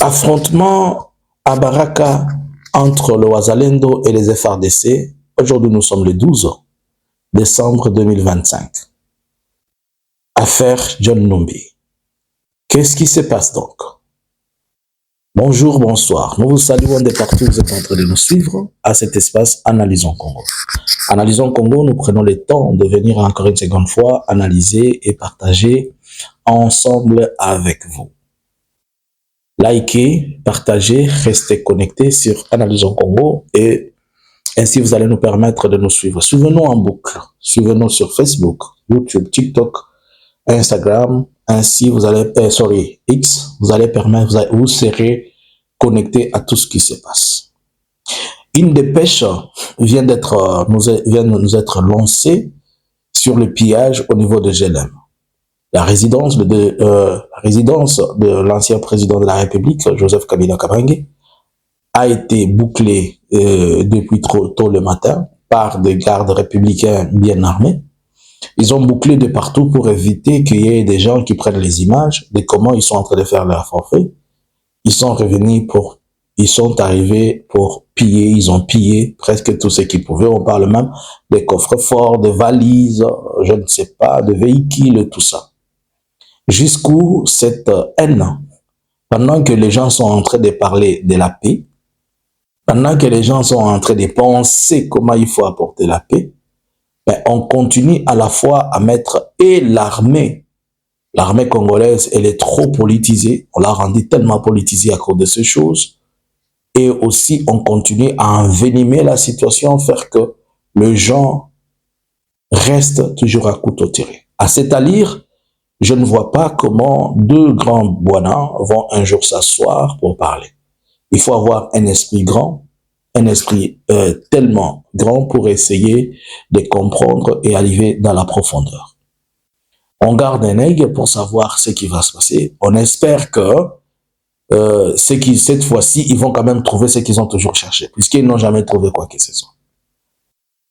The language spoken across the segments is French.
Affrontement à Baraka entre le Wazalendo et les FRDC. Aujourd'hui, nous sommes le 12 décembre 2025. Affaire John Numbi. Qu'est-ce qui se passe donc? Bonjour, bonsoir. Nous vous saluons de partout où vous êtes en train de nous suivre à cet espace Analysons Congo. Analysons Congo, nous prenons le temps de venir encore une seconde fois analyser et partager ensemble avec vous. Likez, partagez, restez connectés sur Analysons Congo et ainsi vous allez nous permettre de nous suivre. Suivez-nous en boucle. Suivez-nous sur Facebook, YouTube, TikTok, Instagram. Ainsi vous allez, X, vous allez permettre, vous serez connectés à tout ce qui se passe. Une dépêche vient de nous être lancée sur le pillage au niveau de GLM. La résidence de l'ancien président de la République, Joseph Kabila Kabange, a été bouclée depuis trop tôt le matin par des gardes républicains bien armés. Ils ont bouclé de partout pour éviter qu'il y ait des gens qui prennent les images de comment ils sont en train de faire leur forfait. Ils sont arrivés pour piller, ils ont pillé presque tout ce qu'ils pouvaient. On parle même des coffres forts, des valises, je ne sais pas, de véhicules, tout ça. Jusqu'où cette haine, pendant que les gens sont en train de parler de la paix, pendant que les gens sont en train de penser comment il faut apporter la paix, ben on continue à la fois à mettre et l'armée congolaise, elle est trop politisée, on l'a rendue tellement politisée à cause de ces choses, et aussi on continue à envenimer la situation, faire que les gens restent toujours à couteau tiré. À cet allure, je ne vois pas comment deux grands Bwana vont un jour s'asseoir pour parler. Il faut avoir un esprit grand, un esprit tellement grand pour essayer de comprendre et arriver dans la profondeur. On garde un œil pour savoir ce qui va se passer. On espère que cette fois-ci, ils vont quand même trouver ce qu'ils ont toujours cherché, puisqu'ils n'ont jamais trouvé quoi que ce soit.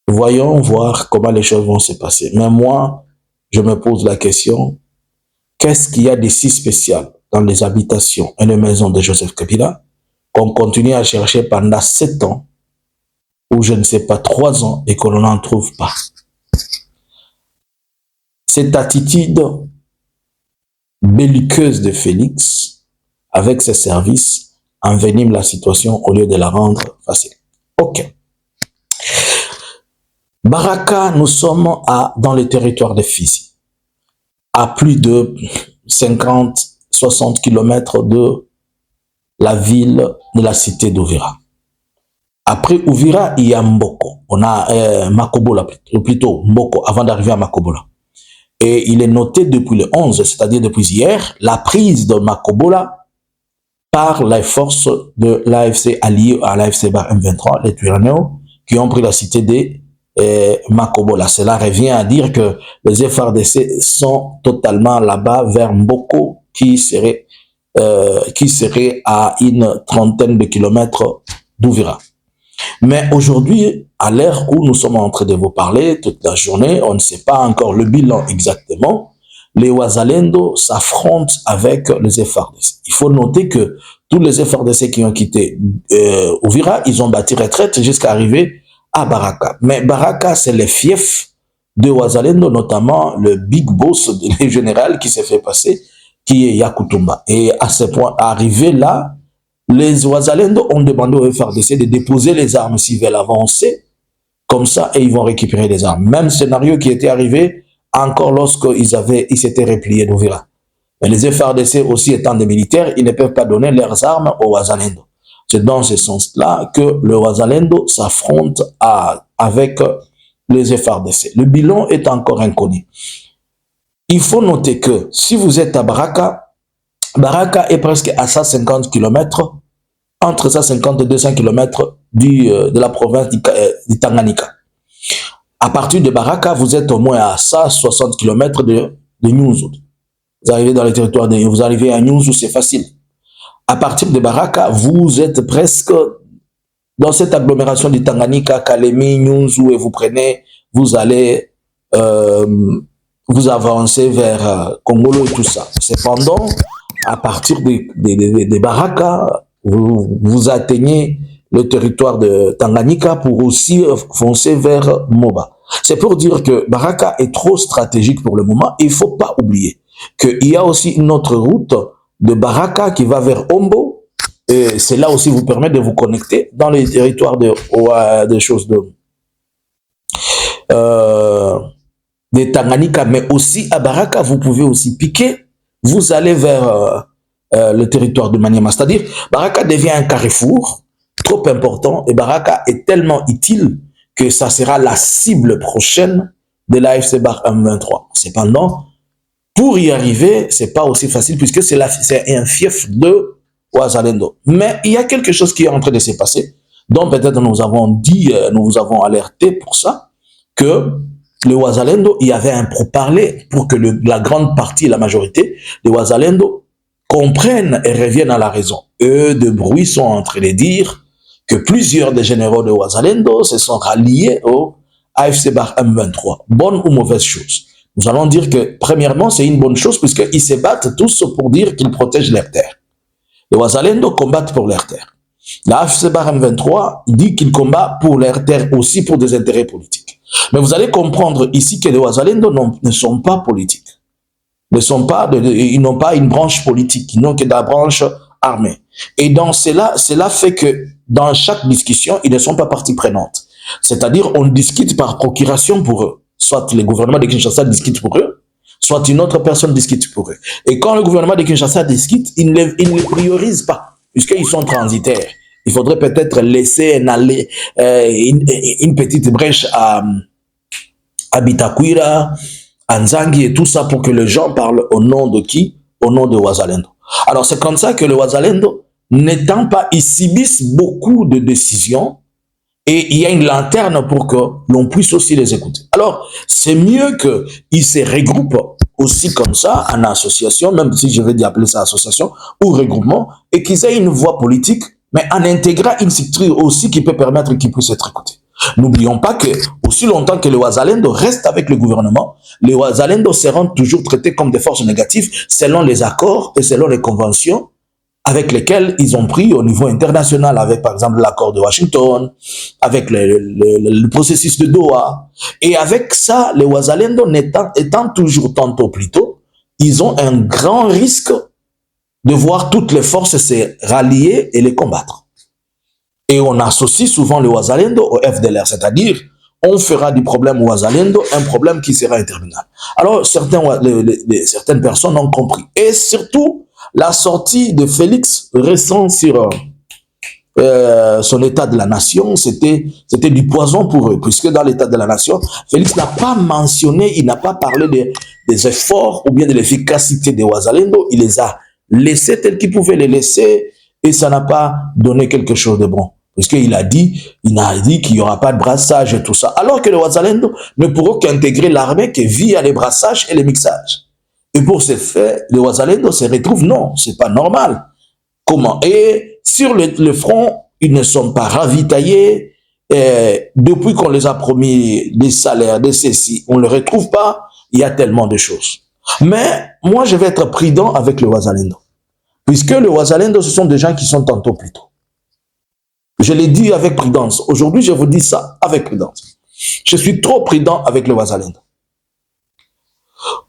Voyons voir comment les choses vont se passer. Mais moi, je me pose la question, qu'est-ce qu'il y a de si spécial dans les habitations et les maisons de Joseph Kabila qu'on continue à chercher pendant 7 ans, ou je ne sais pas, 3 ans, et qu'on n'en trouve pas? Cette attitude belliqueuse de Félix, avec ses services, envenime la situation au lieu de la rendre facile. Ok. Baraka, nous sommes dans le territoire de Fizi, à plus de 50-60 km de la ville, de la cité d'Ouvira. Après Ouvira, il y a Mboko. On a Makobola, plutôt Mboko, avant d'arriver à Makobola. Et il est noté depuis le 11, c'est-à-dire depuis hier, la prise de Makobola par les forces de l'AFC alliées à l'AFC M23, les Twirano, qui ont pris la cité de Makobola. Cela revient à dire que les FRDC sont totalement là-bas vers Mboko, qui serait à une trentaine de kilomètres d'Ouvira. Mais aujourd'hui, à l'heure où nous sommes en train de vous parler, toute la journée, on ne sait pas encore le bilan exactement, les Wazalendo s'affrontent avec les FRDC. Il faut noter que tous les FRDC qui ont quitté Ouvira, ils ont bâti retraite jusqu'à arriver à Baraka. Mais Baraka, c'est le fief de Wazalendo, notamment le big boss, le général qui s'est fait passer, qui est Yakutumba. Et à ce point, arrivé là, les Wazalendo ont demandé au FRDC de déposer les armes s'ils veulent avancer, comme ça, et ils vont récupérer les armes. Même scénario qui était arrivé encore lorsqu'ils s'étaient repliés d'Ouvira. Mais les FRDC aussi étant des militaires, ils ne peuvent pas donner leurs armes aux Wazalendo. C'est dans ce sens-là que le Wazalendo s'affronte avec les FRDC. Le bilan est encore inconnu. Il faut noter que si vous êtes à Baraka, Baraka est presque à 150 km, entre 150 et 200 km de la province du Tanganyika. À partir de Baraka, vous êtes au moins à 160 km de Nyunzu. Vous arrivez dans le territoire vous arrivez à Nyunzu, c'est facile. À partir de Baraka, vous êtes presque dans cette agglomération du Tanganyika, Kalemi, Nyunzu, et vous allez vous avancez vers Congolo et tout ça. Cependant, à partir des Baraka, vous atteignez le territoire de Tanganyika pour aussi foncer vers Moba. C'est pour dire que Baraka est trop stratégique pour le moment. Il ne faut pas oublier qu'il y a aussi une autre route de Baraka qui va vers Ombo. Et c'est là aussi vous permet de vous connecter dans les territoires de choses de Tanganyika, mais aussi à Baraka, vous pouvez aussi piquer. Vous allez vers le territoire de Maniema. C'est-à-dire, Baraka devient un carrefour trop important et Baraka est tellement utile que ça sera la cible prochaine de l'AFC Bar M23. Cependant, pour y arriver, c'est pas aussi facile puisque c'est un fief de Wazalendo. Mais il y a quelque chose qui est en train de se passer, dont peut-être nous avons dit, nous vous avons alerté pour ça, que le Wazalendo, il y avait un pourparler pour que la grande partie, la majorité des Wazalendo comprennent et reviennent à la raison. Eux, de bruit sont en train de dire que plusieurs des généraux de Wazalendo se sont ralliés au AFC Bar M23. Bonne ou mauvaise chose? Nous allons dire que, premièrement, c'est une bonne chose puisqu'ils se battent tous pour dire qu'ils protègent leurs terres. Les Wazalendo combattent pour leurs terres. La AFC Bar M23 dit qu'ils combattent pour leurs terres aussi pour des intérêts politiques. Mais vous allez comprendre ici que les Wazalendo ne sont pas politiques. Ils n'ont pas une branche politique, ils n'ont que la branche armée. Et donc cela fait que dans chaque discussion, ils ne sont pas partie prenante. C'est-à-dire, on discute par procuration pour eux. Soit le gouvernement de Kinshasa discute pour eux, soit une autre personne discute pour eux. Et quand le gouvernement de Kinshasa discute, il ne les priorise pas, puisqu'ils sont transitaires. Il faudrait peut-être laisser une petite brèche à Bitakwira, à Nzangi et tout ça pour que les gens parlent au nom de qui? Au nom de Wazalendo. Alors c'est comme ça que le Wazalendo, n'étant pas, ils subissent beaucoup de décisions et il y a une lanterne pour que l'on puisse aussi les écouter. Alors c'est mieux qu'ils se regroupent aussi comme ça en association, même si je vais appeler ça association ou regroupement, et qu'ils aient une voix politique, mais en intégrant une structure aussi qui peut permettre qu'ils puissent être écoutés. N'oublions pas que, aussi longtemps que les Wazalendo restent avec le gouvernement, les Wazalendo seront toujours traités comme des forces négatives selon les accords et selon les conventions avec lesquelles ils ont pris au niveau international, avec par exemple l'accord de Washington, avec le processus de Doha. Et avec ça, les Wazalendo étant toujours tantôt plus tôt, ils ont un grand risque de voir toutes les forces se rallier et les combattre. Et on associe souvent le Wazalendo au FDLR, c'est-à-dire on fera du problème Wazalendo un problème qui sera interminable. Alors certaines personnes ont compris. Et surtout, la sortie de Félix récent sur son état de la nation, c'était du poison pour eux, puisque dans l'état de la nation, Félix n'a pas mentionné, il n'a pas parlé des efforts ou bien de l'efficacité des Wazalendo, il les a laissés tels qu'ils pouvaient les laisser et ça n'a pas donné quelque chose de bon. Puisqu'il a dit qu'il n'y aura pas de brassage et tout ça. Alors que les Wazalendo ne pourront qu'intégrer l'armée que via les brassages et les mixages. Et pour ce fait, les Wazalendo se retrouvent, non, c'est pas normal. Comment? Et sur le front, ils ne sont pas ravitaillés. Depuis qu'on les a promis des salaires, des ceci, on ne les retrouve pas. Il y a tellement de choses. Mais moi, je vais être prudent avec le Wazalendo. Puisque le Wazalendo, ce sont des gens qui sont tantôt plus tôt. Je l'ai dit avec prudence. Aujourd'hui, je vous dis ça avec prudence. Je suis trop prudent avec le Wazalendo.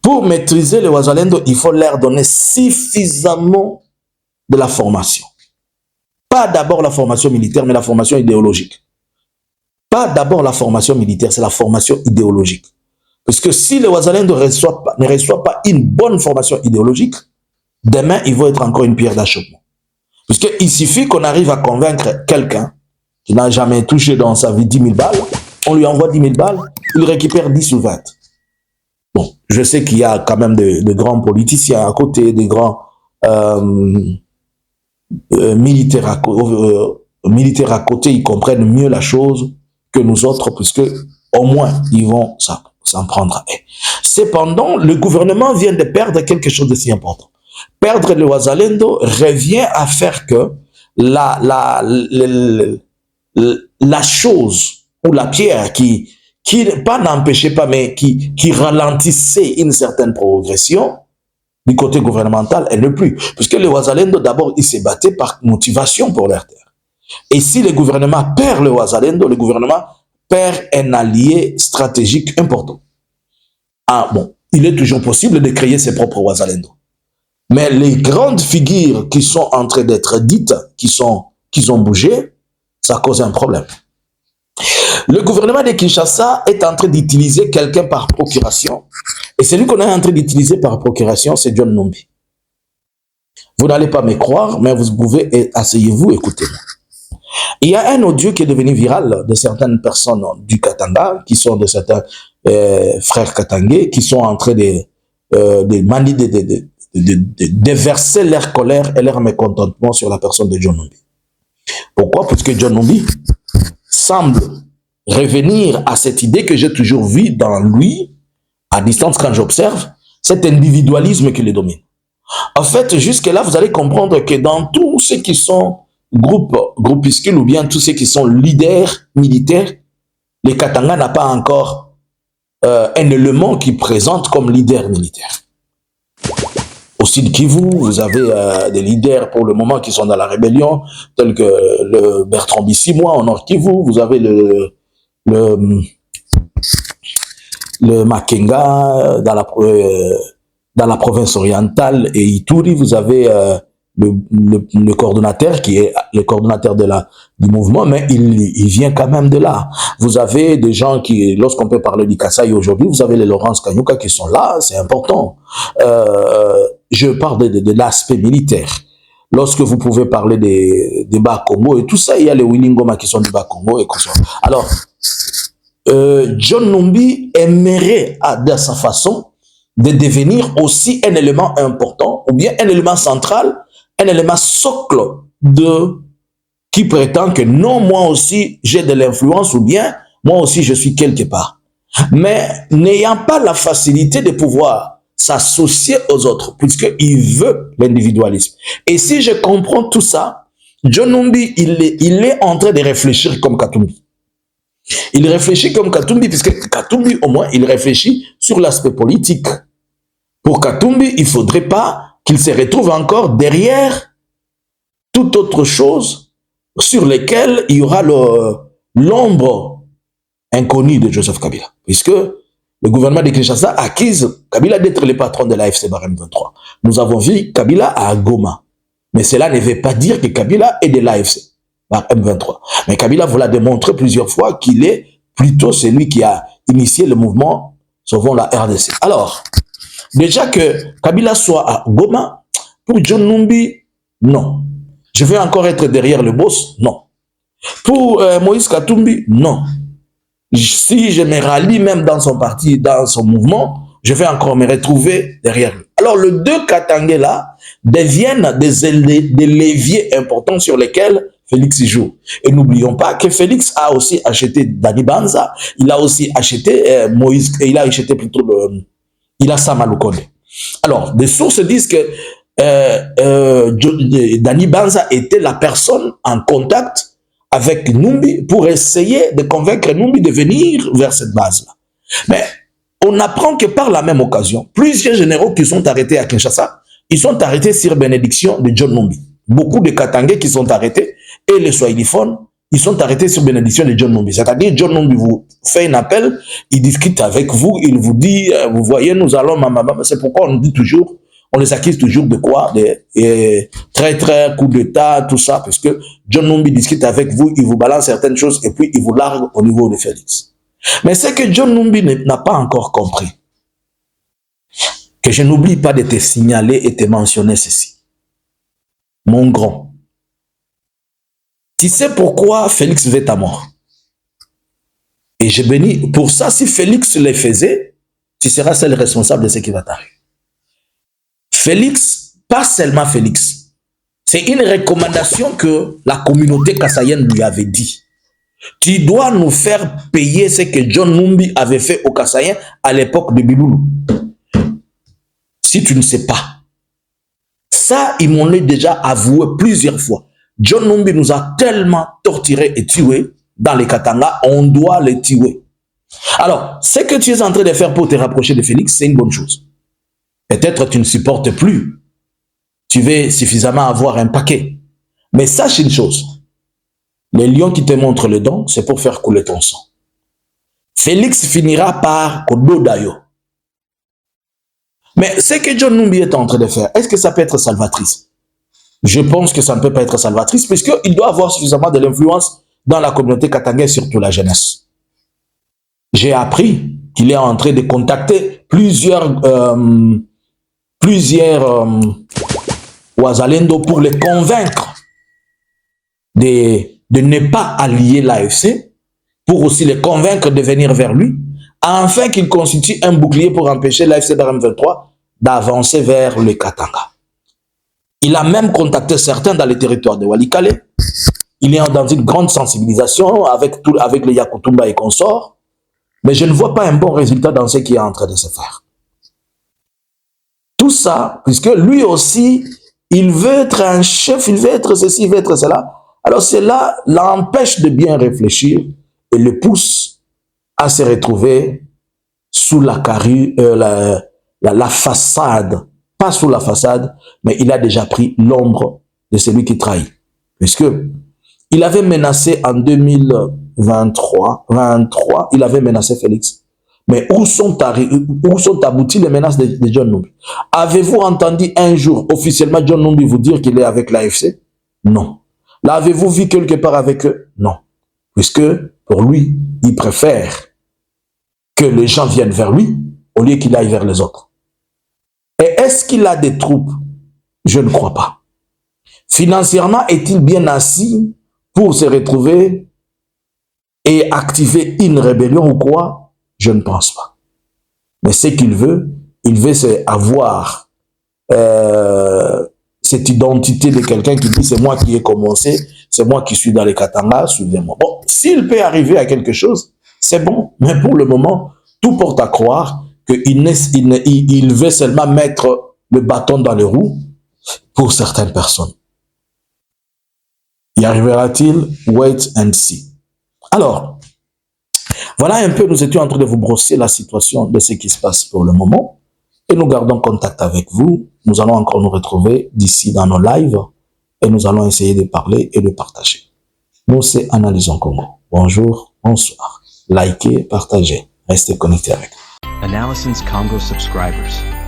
Pour maîtriser le Wazalendo, il faut leur donner suffisamment de la formation. Pas d'abord la formation militaire, mais la formation idéologique. Pas d'abord la formation militaire, c'est la formation idéologique. Parce que si le Wazalendo ne reçoit pas une bonne formation idéologique, demain, ils vont être encore une pierre d'achoppement. Puisqu'il suffit qu'on arrive à convaincre quelqu'un qui n'a jamais touché dans sa vie 10 000 balles, on lui envoie 10 000 balles, il récupère 10 ou 20. Bon, je sais qu'il y a quand même de grands politiciens à côté, des grands militaires à côté, ils comprennent mieux la chose que nous autres, puisque au moins, ils vont s'en prendre. Cependant, le gouvernement vient de perdre quelque chose de si important. Perdre le Wazalendo revient à faire que la chose ou la pierre qui pas n'empêchait pas, mais qui ralentissait une certaine progression, du côté gouvernemental, elle n'est plus. Puisque les Ouazalendo, d'abord, ils se battaient par motivation pour leur terre. Et si le gouvernement perd le Ouazalendo, le gouvernement perd un allié stratégique important. Ah bon, il est toujours possible de créer ses propres Ouazalendo. Mais les grandes figures qui sont en train d'être dites, qui ont bougé, ça cause un problème. Le gouvernement de Kinshasa est en train d'utiliser quelqu'un par procuration. Et celui qu'on est en train d'utiliser par procuration, c'est John Numbi. Vous n'allez pas me croire, mais vous pouvez, asseyez-vous, écoutez-moi. Il y a un audio qui est devenu viral de certaines personnes du Katanga, qui sont de certains frères katangais, qui sont en train de déverser leur colère et leur mécontentement sur la personne de John Numbi. Pourquoi? Parce que John Numbi semble revenir à cette idée que j'ai toujours vue dans lui, à distance quand j'observe, cet individualisme qui le domine. En fait, jusque-là, vous allez comprendre que dans tous ceux qui sont groupuscules ou bien tous ceux qui sont leaders militaires, le Katanga n'a pas encore un élément qui présente comme leader militaire. Au Sud Kivu, vous avez des leaders pour le moment qui sont dans la rébellion, tels que le Bertrand Bissimois au Nord Kivu, vous avez le Makenga dans la province orientale et Ituri, vous avez le coordonnateur qui est le coordonnateur du mouvement, mais il vient quand même de là. Vous avez des gens qui, lorsqu'on peut parler du Kasaï aujourd'hui, vous avez les Laurence Kanyuka qui sont là, c'est important. Je parle de l'aspect militaire. Lorsque vous pouvez parler des Bas-Congo et tout ça, il y a les Willingoma qui sont du Bas-Congo et tout ça. Alors, John Numbi aimerait, de sa façon, de devenir aussi un élément important, ou bien un élément central, un élément socle qui prétend que non, moi aussi, j'ai de l'influence, ou bien, moi aussi, je suis quelque part. Mais n'ayant pas la facilité de pouvoir s'associer aux autres, puisqu'il veut l'individualisme. Et si je comprends tout ça, John Numbi, il est en train de réfléchir comme Katumbi. Il réfléchit comme Katumbi, puisque Katumbi, au moins, il réfléchit sur l'aspect politique. Pour Katumbi, il ne faudrait pas qu'il se retrouve encore derrière toute autre chose sur lesquelles il y aura l'ombre inconnue de Joseph Kabila. Puisque le gouvernement de Kinshasa accuse Kabila d'être le patron de l'AFC Barème 23. Nous avons vu Kabila à Goma. Mais cela ne veut pas dire que Kabila est de l'AFC Barème 23. Mais Kabila vous l'a démontré plusieurs fois qu'il est plutôt celui qui a initié le mouvement Sauvons la RDC. Alors, déjà que Kabila soit à Goma, pour John Numbi, non. Je vais encore être derrière le boss, non. Pour Moïse Katumbi, non. Si je me rallie même dans son parti, dans son mouvement, je vais encore me retrouver derrière lui. Alors, les deux Katangais là deviennent des leviers importants sur lesquels Félix joue. Et n'oublions pas que Félix a aussi acheté Dani Banza, il a aussi acheté Moïse, et il a acheté plutôt il a Sama Lukonde. Alors, des sources disent que Dani Banza était la personne en contact avec Numbi pour essayer de convaincre Numbi de venir vers cette base-là. Mais on apprend que par la même occasion, plusieurs généraux qui sont arrêtés à Kinshasa, ils sont arrêtés sur bénédiction de John Numbi. Beaucoup de Katangais qui sont arrêtés et les Swahiliphones, ils sont arrêtés sur bénédiction de John Numbi. C'est-à-dire, John Numbi vous fait un appel, il discute avec vous, il vous dit, vous voyez, nous allons, c'est pourquoi on dit toujours, on les accuse toujours de quoi? De traître, coup d'État, tout ça, parce que John Numbi discute avec vous, il vous balance certaines choses et puis il vous largue au niveau de Félix. Mais c'est que John Numbi n'a pas encore compris. Que je n'oublie pas de te signaler et te mentionner ceci. Mon grand, tu sais pourquoi Félix veut ta mort? Et je bénis, pour ça, si Félix le faisait, tu seras seul responsable de ce qui va t'arriver. Félix, pas seulement Félix, c'est une recommandation que la communauté kassaïenne lui avait dit. Tu dois nous faire payer ce que John Numbi avait fait aux Kassaïens à l'époque de Biloulou. Si tu ne sais pas. Ça, ils m'ont déjà avoué plusieurs fois. John Numbi nous a tellement torturés et tués dans les Katanga, on doit les tuer. Alors, ce que tu es en train de faire pour te rapprocher de Félix, c'est une bonne chose. Peut-être tu ne supportes plus. Tu veux suffisamment avoir un paquet. Mais sache une chose. Les lions qui te montrent le don, c'est pour faire couler ton sang. Félix finira par Kododayo. Mais ce que John Numbi est en train de faire, est-ce que ça peut être salvatrice? Je pense que ça ne peut pas être salvatrice, puisqu'il doit avoir suffisamment de l'influence dans la communauté katangaise, surtout la jeunesse. J'ai appris qu'il est en train de contacter plusieurs Wazalendo pour les convaincre de ne pas allier l'AFC, pour aussi les convaincre de venir vers lui, afin qu'il constitue un bouclier pour empêcher l'AFC d'Arm 23 d'avancer vers le Katanga. Il a même contacté certains dans les territoires de Walikale. Il est dans une grande sensibilisation avec les Yakutumba et consorts, mais je ne vois pas un bon résultat dans ce qui est en train de se faire. Tout ça, puisque lui aussi, il veut être un chef, il veut être ceci, il veut être cela. Alors cela l'empêche de bien réfléchir et le pousse à se retrouver sous la façade, pas sous la façade, mais il a déjà pris l'ombre de celui qui trahit. Puisque il avait menacé en 2023, il avait menacé Félix. Mais où sont abouties les menaces de John Numbi? Avez-vous entendu un jour officiellement John Numbi vous dire qu'il est avec l'AFC? Non. L'avez-vous vu quelque part avec eux? Non. Puisque pour lui, il préfère que les gens viennent vers lui au lieu qu'il aille vers les autres. Et est-ce qu'il a des troupes? Je ne crois pas. Financièrement, est-il bien assis pour se retrouver et activer une rébellion ou quoi? Je ne pense pas. Mais ce qu'il veut, c'est avoir cette identité de quelqu'un qui dit c'est moi qui ai commencé, c'est moi qui suis dans les Katanga, suivez-moi. Bon, s'il peut arriver à quelque chose, c'est bon. Mais pour le moment, tout porte à croire qu'il veut seulement mettre le bâton dans les roues pour certaines personnes. Y arrivera-t-il? Wait and see. Alors, voilà un peu, nous étions en train de vous brosser la situation de ce qui se passe pour le moment. Et nous gardons contact avec vous. Nous allons encore nous retrouver d'ici dans nos lives. Et nous allons essayer de parler et de partager. Nous, c'est Analysons Congo. Bonjour, bonsoir. Likez, partagez. Restez connectés avec nous. Analysons Congo subscribers.